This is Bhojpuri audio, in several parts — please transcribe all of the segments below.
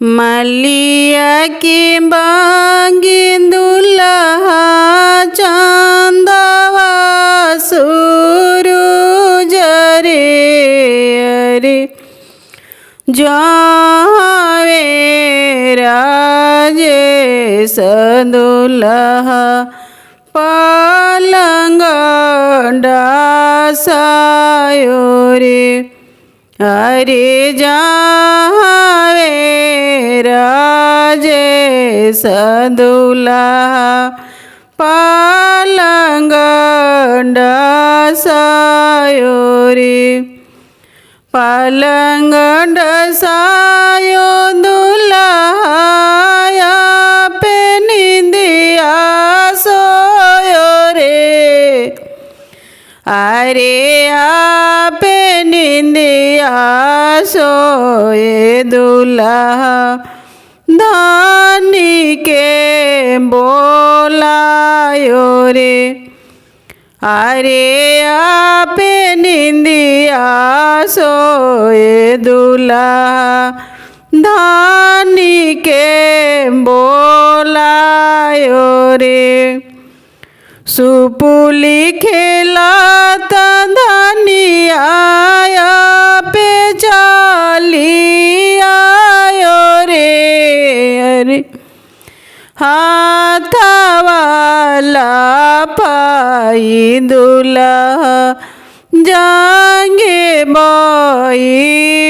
मलिया के बांगी दुल्हा चांदवा सूरज रे अरे जावे राजे सदुल्हा पलंग डासायो रे अरे जावे राजे सदुल्हा पलंग डासायो रे पलंग डासायो दुल्हा पे निंदिया सोयो रे अरे आपे निंदिया सोए दुल्हा धानी के बोलायो रे अरे आपे निंदिया सोए दुल्हा धानी के बोलायो रे सुपुली खेलाता धनिया पे चाली आयो रे अरे हाथ वाला पाई दुल्हा जांगे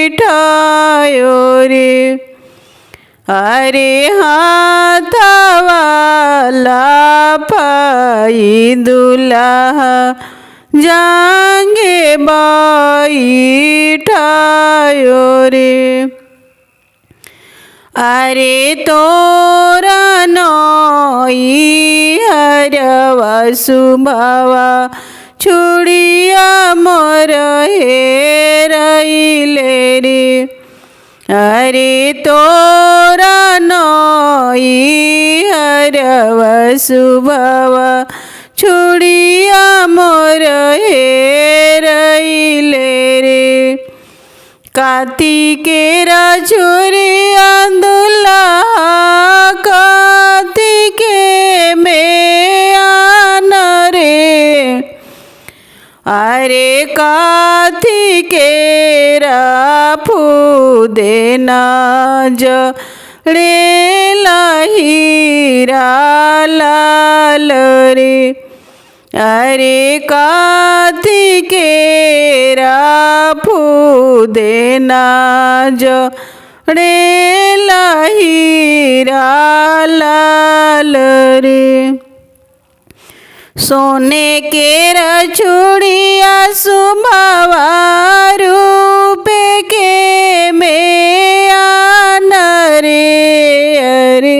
बैठायो रे अरे हाथ वाला पाई दुल्हा जांगे बैठायो रे अरे तोरा नई हरवा सुभावा छुड़िया मोर हेरैले रे अरे तोरा नई हरवा सुभावा छुड़िया मोर हेरैले रे कार्तिकेरा छुरिया दुल्हा कार्तिके में आना रे अरे कार्तिकेरा फूदेना जड़े हीरा लाल रे अरे कार्तिकेरा फूदेना जड़े हीरा लाल रे सोने केरा चूड़िया सुभावा रूपे के में आना रे अरे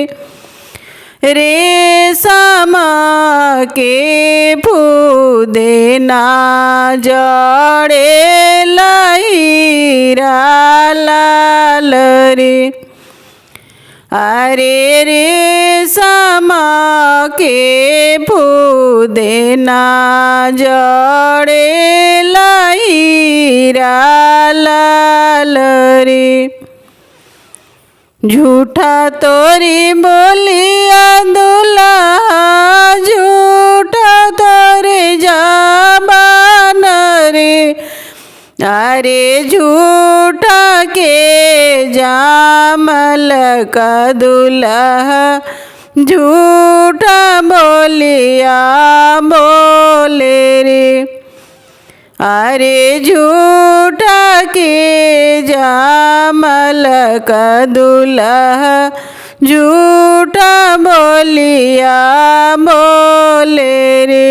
रेशमा के फूदेना जड़े हीरा लाल रे अरे रेशमा के फूदेना जड़े हीरा लाल रे झूठा तोरी बोलिया दुल्हा झूठा तोरे जबान रे अरे झूठा के जामल का दुल्हा झूठा बोलिया बोले रे अरे झूठा के जामल का दुल्हा झूठा बोलिया बोले रे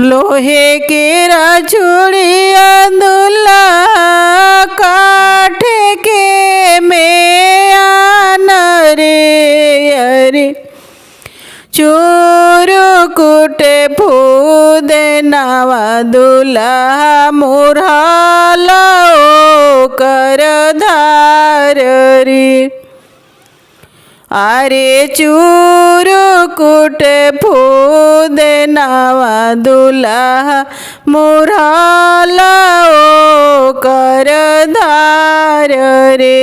लोहे के चूड़िया दुल्हा काठे के में आना रे अरे चोरू कुटे फूदेनावा दुल्हा मुरहाला कर धार रे अरे चूरू कुट फूदेनावा दुल्हा मुरहाला कर धार रे।